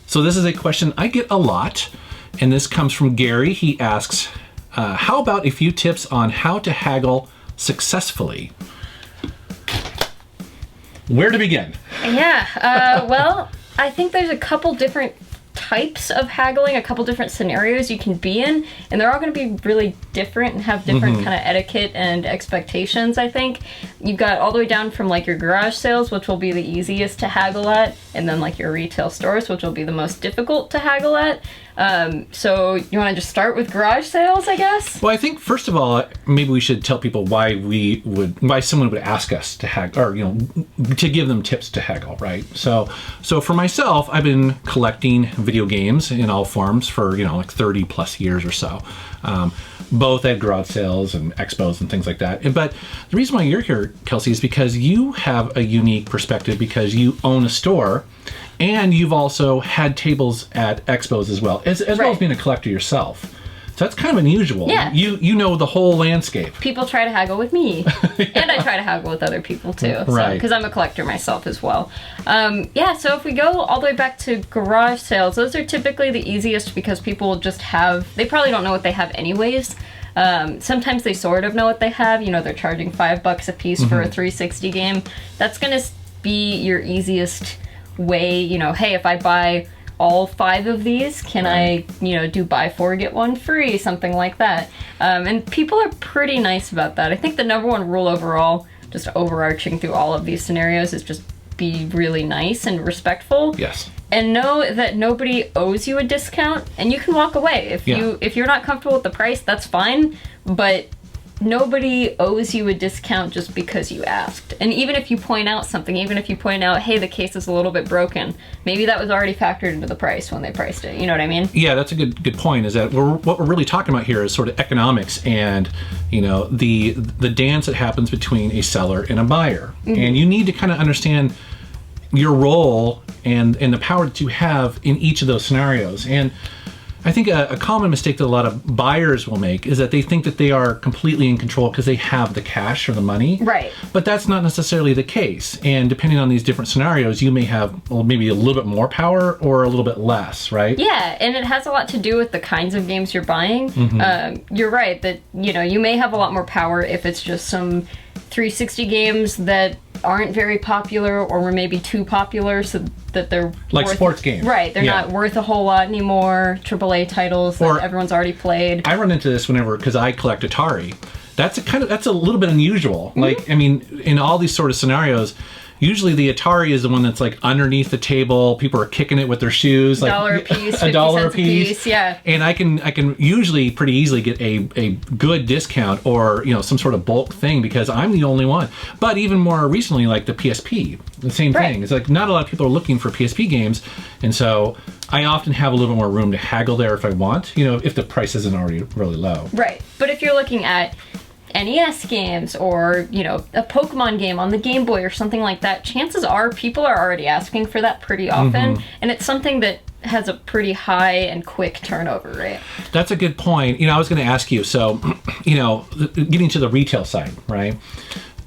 So this is a question I get a lot, and this comes from Gary. He asks, how about a few tips on how to haggle successfully? Where to begin? Yeah, well, I think there's a couple different types of haggling, a couple different scenarios you can be in, and they're all going to be really different and have different kind of etiquette and expectations, I think. You've got all the way down from like your garage sales, which will be the easiest to haggle at, and then like your retail stores, which will be the most difficult to haggle at. So you want to just start with garage sales, I guess? Well, I think first of all, maybe we should tell people why someone would ask us to haggle, or to give them tips to haggle, right? So for myself, I've been collecting video games in all forms for like 30 plus years or so, both at garage sales and expos and things like that. But the reason why you're here, Kelsey, is because you have a unique perspective because you own a store. And you've also had tables at expos as well as being a collector yourself. So that's kind of unusual. Yeah. You know the whole landscape. People try to haggle with me. And I try to haggle with other people too. Right. Because I'm a collector myself as well. So if we go all the way back to garage sales, those are typically the easiest because people just they probably don't know what they have anyways. Sometimes they sort of know what they have. They're charging $5 a piece for a 360 game. That's going to be your easiest way, hey, if I buy all 5 of these, can I, do buy 4, get 1 free, something like that. And people are pretty nice about that. I think the number one rule overall, just overarching through all of these scenarios, is just be really nice and respectful. Yes. And know that nobody owes you a discount, and you can walk away. If you're not comfortable with the price, that's fine, but nobody owes you a discount just because you asked. And even if you point out something, even if you point out, hey, the case is a little bit broken, maybe that was already factored into the price when they priced it. You know what I mean? Yeah, that's a good point, is that what we're really talking about here is sort of economics and, the dance that happens between a seller and a buyer. And you need to kind of understand your role and the power that you have in each of those scenarios. And I think a common mistake that a lot of buyers will make is that they think that they are completely in control because they have the cash or the money. Right. But that's not necessarily the case. And depending on these different scenarios, you may have maybe a little bit more power or a little bit less, right? Yeah, and it has a lot to do with the kinds of games you're buying. You're right that, you may have a lot more power if it's just some 360 games that aren't very popular or were maybe too popular so that they're like sports games. Right, they're not worth a whole lot anymore. AAA titles that everyone's already played. I run into this because I collect Atari. That's a little bit unusual. Like, I mean, in all these sort of scenarios, usually the Atari is the one that's like underneath the table. People are kicking it with their shoes, like $1 a piece, $1 a piece. Yeah. And I can usually pretty easily get a good discount or some sort of bulk thing because I'm the only one. But even more recently, like the PSP, the same thing. It's like not a lot of people are looking for PSP games, and so I often have a little more room to haggle there if I want. If the price isn't already really low. Right, but if you're looking at NES games or, a Pokemon game on the Game Boy or something like that, chances are people are already asking for that pretty often, and it's something that has a pretty high and quick turnover rate. That's a good point. I was going to ask you, so, getting to the retail side, right?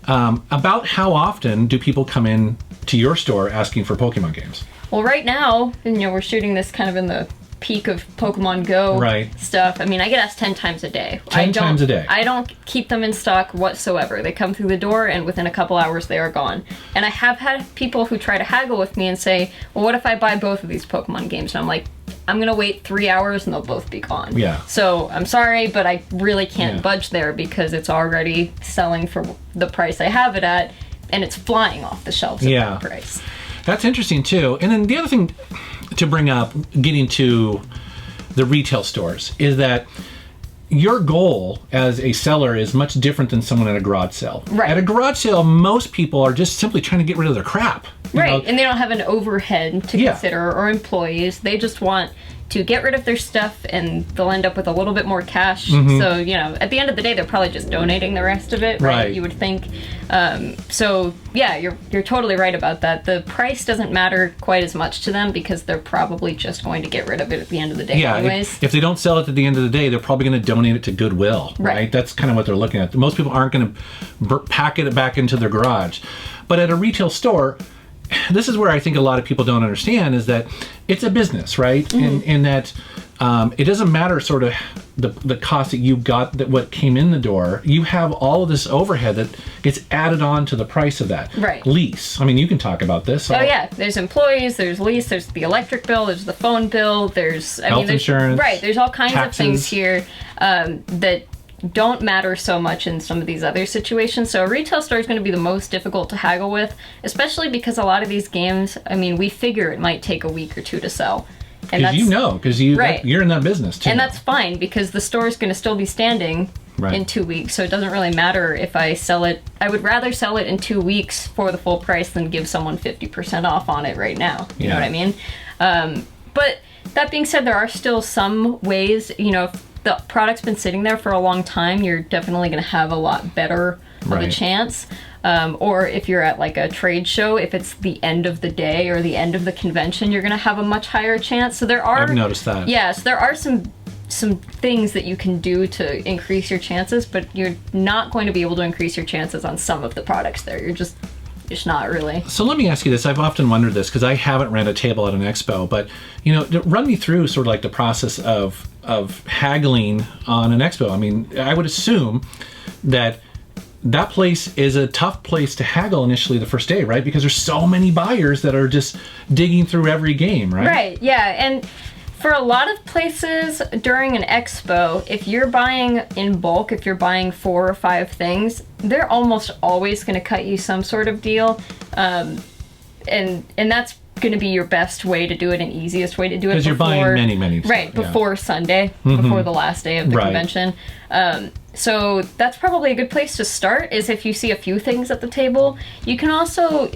About how often do people come in to your store asking for Pokemon games? Well, right now, we're shooting this kind of in the peak of Pokemon Go stuff. I mean, I get asked 10 times a day. 10 times a day. I don't keep them in stock whatsoever. They come through the door and within a couple hours they are gone. And I have had people who try to haggle with me and say, well, what if I buy both of these Pokemon games? And I'm like, I'm going to wait 3 hours and they'll both be gone. Yeah. So I'm sorry, but I really can't budge there because it's already selling for the price I have it at, and it's flying off the shelves at that price. That's interesting too. And then the other thing to bring up, getting to the retail stores, is that your goal as a seller is much different than someone at a garage sale. Right. At a garage sale, most people are just simply trying to get rid of their crap. Right, and they don't have an overhead to consider or employees. They just want to get rid of their stuff and they'll end up with a little bit more cash. So, at the end of the day, they're probably just donating the rest of it, right? You would think. So, yeah, you're totally right about that. The price doesn't matter quite as much to them because they're probably just going to get rid of it at the end of the day anyways. If they don't sell it at the end of the day, they're probably going to donate it to Goodwill, right? That's kind of what they're looking at. Most people aren't going to pack it back into their garage. But at a retail store, this is where I think a lot of people don't understand is that it's a business, right? And that it doesn't matter sort of the cost that you got, that what came in the door. You have all of this overhead that gets added on to the price of that. Right. Lease. I mean, you can talk about this. Oh yeah, there's employees, there's lease, there's the electric bill, there's the phone bill, there's health insurance. Right, there's all kinds taxes. of things here that don't matter so much in some of these other situations. So a retail store is going to be the most difficult to haggle with, especially because a lot of these games, I mean, we figure it might take a week or two to sell. Because you're in that business too. And that's fine, because the store is going to still be standing in 2 weeks, so it doesn't really matter if I sell it. I would rather sell it in 2 weeks for the full price than give someone 50% off on it right now. You know what I mean? But that being said, there are still some ways, you know, if the product's been sitting there for a long time, you're definitely going to have a lot better of a chance. Or if you're at like a trade show, if it's the end of the day or the end of the convention, you're going to have a much higher chance. So there are... I've noticed that. Yes, there are some things that you can do to increase your chances, but you're not going to be able to increase your chances on some of the products there. You're just not really. So let me ask you this. I've often wondered this because I haven't ran a table at an expo, but you know, run me through sort of like the process of haggling on an expo. I mean, I would assume that place is a tough place to haggle initially the first day, right? Because there's so many buyers that are just digging through every game, right? Right, yeah. And for a lot of places during an expo, if you're buying in bulk, if you're buying 4 or 5 things, they're almost always going to cut you some sort of deal. And that's going to be your best way to do it and easiest way to do it. Because you're buying many. Right, before Sunday, before the last day of the convention. So that's probably a good place to start, is if you see a few things at the table. You can also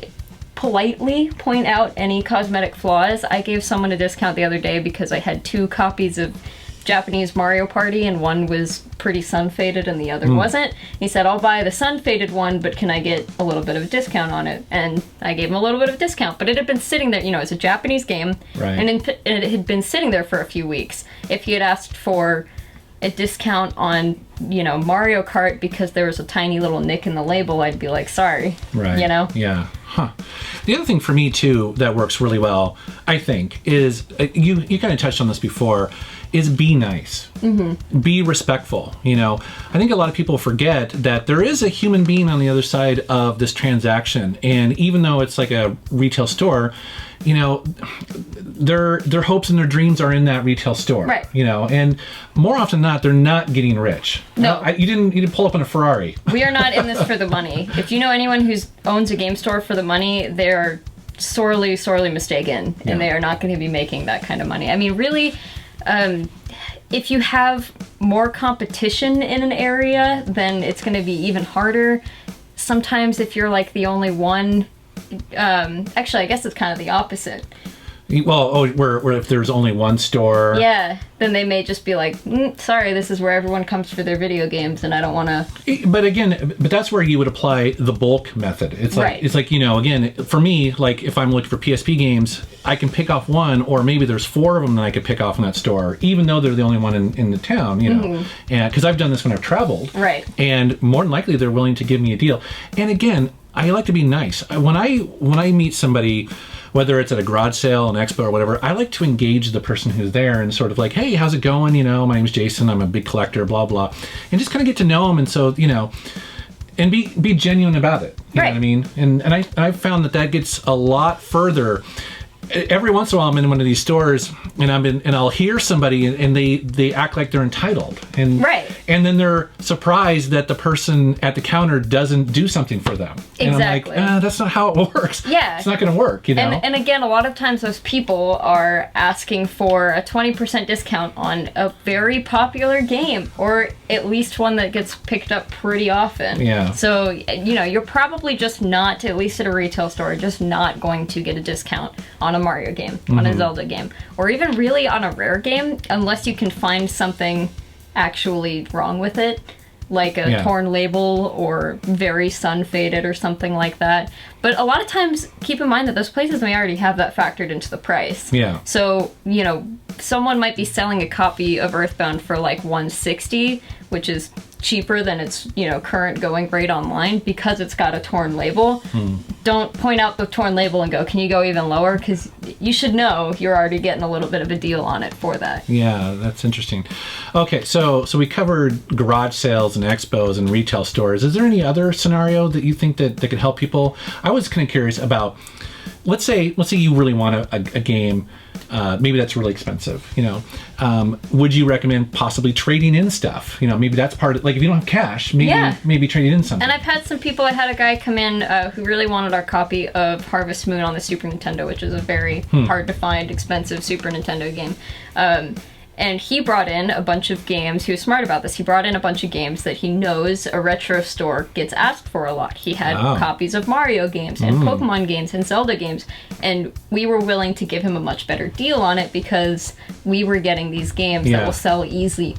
politely point out any cosmetic flaws. I gave someone a discount the other day because I had 2 copies of Japanese Mario Party, and one was pretty sun-faded and the other wasn't. He said, I'll buy the sun-faded one, but can I get a little bit of a discount on it? And I gave him a little bit of a discount, but it had been sitting there, you know, it's a Japanese game, and it had been sitting there for a few weeks. If he had asked for a discount on, you know, Mario Kart because there was a tiny little nick in the label, I'd be like, sorry, you know? Yeah. Huh. The other thing for me, too, that works really well, I think, is, you kind of touched on this before, is be nice. Be respectful. You know, I think a lot of people forget that there is a human being on the other side of this transaction. And even though it's like a retail store, you know, their hopes and their dreams are in that retail store. Right. You know, and more often than not, they're not getting rich. No. You didn't pull up in a Ferrari. We are not in this for the money. If you know anyone who owns a game store for the money, they're sorely mistaken, and they are not going to be making that kind of money. I mean, really, if you have more competition in an area, then it's going to be even harder. Sometimes if you're like the only one, actually I guess it's kind of the opposite. Well, where if there's only one store. Yeah, then they may just be like, sorry, this is where everyone comes for their video games, and I don't want to. But that's where you would apply the bulk method. It's like it's like, you know, again, for me, like if I'm looking for PSP games, I can pick off one, or maybe there's 4 of them that I could pick off in that store, even though they're the only one in the town, you know. And because I've done this when I've traveled, and more than likely they're willing to give me a deal. And again, I like to be nice. When I meet somebody, whether it's at a garage sale, an expo, or whatever, I like to engage the person who's there and sort of like, hey, how's it going? You know, my name's Jason. I'm a big collector, blah, blah. And just kind of get to know them. And so, you know, and be genuine about it. You know what I mean? And I've found that gets a lot further. Every once in a while, I'm in one of these stores, and I'll hear somebody, and they act like they're entitled, and then they're surprised that the person at the counter doesn't do something for them. Exactly. And I'm like, that's not how it works. Yeah, it's not going to work, you know. And again, a lot of times those people are asking for a 20% discount on a very popular game, or at least one that gets picked up pretty often. Yeah. So you know, you're probably just not, at least at a retail store, just not going to get a discount on a Mario game, on a Zelda game, or even really on a rare game, unless you can find something actually wrong with it, like a torn label or very sun faded or something like that. But a lot of times, keep in mind that those places may already have that factored into the price. Yeah. So, you know, someone might be selling a copy of Earthbound for like $160, which is cheaper than its, you know, current going rate online because it's got a torn label. Don't point out the torn label and go, can you go even lower? Because you should know you're already getting a little bit of a deal on it for that. Yeah, that's interesting. Okay, so we covered garage sales and expos and retail stores. Is there any other scenario that you think that could help people? I was kind of curious about, let's say you really want a game, maybe that's really expensive, you know. Would you recommend possibly trading in stuff? You know, maybe that's part of, like, if you don't have cash, maybe trading in something. And I've had some people, I had a guy come in who really wanted our copy of Harvest Moon on the Super Nintendo, which is a very hard to find, expensive Super Nintendo game. And he brought in a bunch of games. He was smart about this. He brought in a bunch of games that he knows a retro store gets asked for a lot. He had copies of Mario games and Pokemon games and Zelda games. And we were willing to give him a much better deal on it because we were getting these games that will sell easier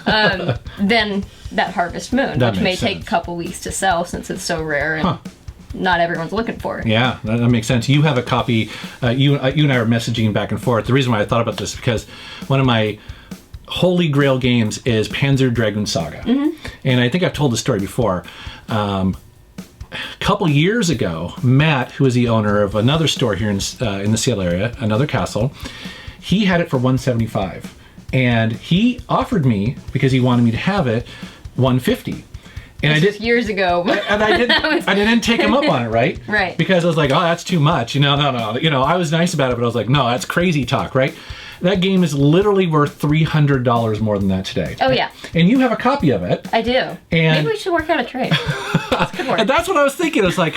than that Harvest Moon, which may take a couple weeks to sell since it's so rare and not everyone's looking for it. Yeah, that makes sense. You have a copy. You and I are messaging back and forth. The reason why I thought about this is because one of my holy grail games is Panzer Dragoon Saga. And I think I've told the story before. A couple years ago, Matt, who is the owner of another store here in the Seattle area, another castle, he had it for $175. And he offered me, because he wanted me to have it, $150. And I did years ago, and I didn't take him up on it, right? Right. Because I was like, oh, that's too much. No. You know, I was nice about it, but I was like, no, that's crazy talk, right? That game is literally worth $300 more than that today. Oh yeah. And you have a copy of it. I do. And maybe we should work out a trade. And that's what I was thinking. I was like,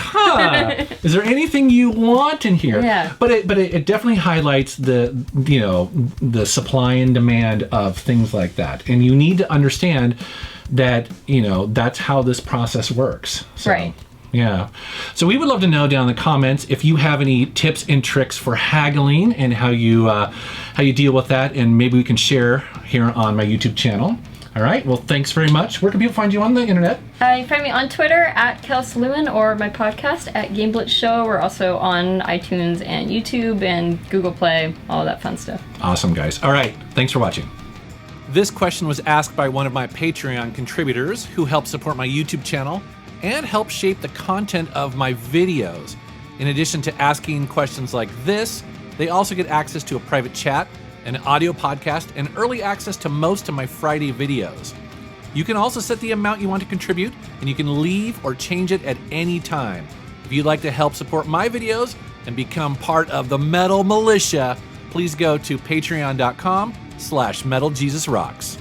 is there anything you want in here? Yeah. But it definitely highlights the supply and demand of things like that, and you need to understand that, you know, that's how this process works. So, right. Yeah. So we would love to know down in the comments if you have any tips and tricks for haggling and how you deal with that, and maybe we can share here on my YouTube channel. All right. Well, thanks very much. Where can people find you on the internet? You can find me on Twitter at Kelsey Lewin, or my podcast at Game Blitz Show. We're also on iTunes and YouTube and Google Play, all of that fun stuff. Awesome, guys. All right. Thanks for watching. This question was asked by one of my Patreon contributors who helps support my YouTube channel and help shape the content of my videos. In addition to asking questions like this, they also get access to a private chat, an audio podcast, and early access to most of my Friday videos. You can also set the amount you want to contribute, and you can leave or change it at any time. If you'd like to help support my videos and become part of the Metal Militia, please go to patreon.com/MetalJesusRocks.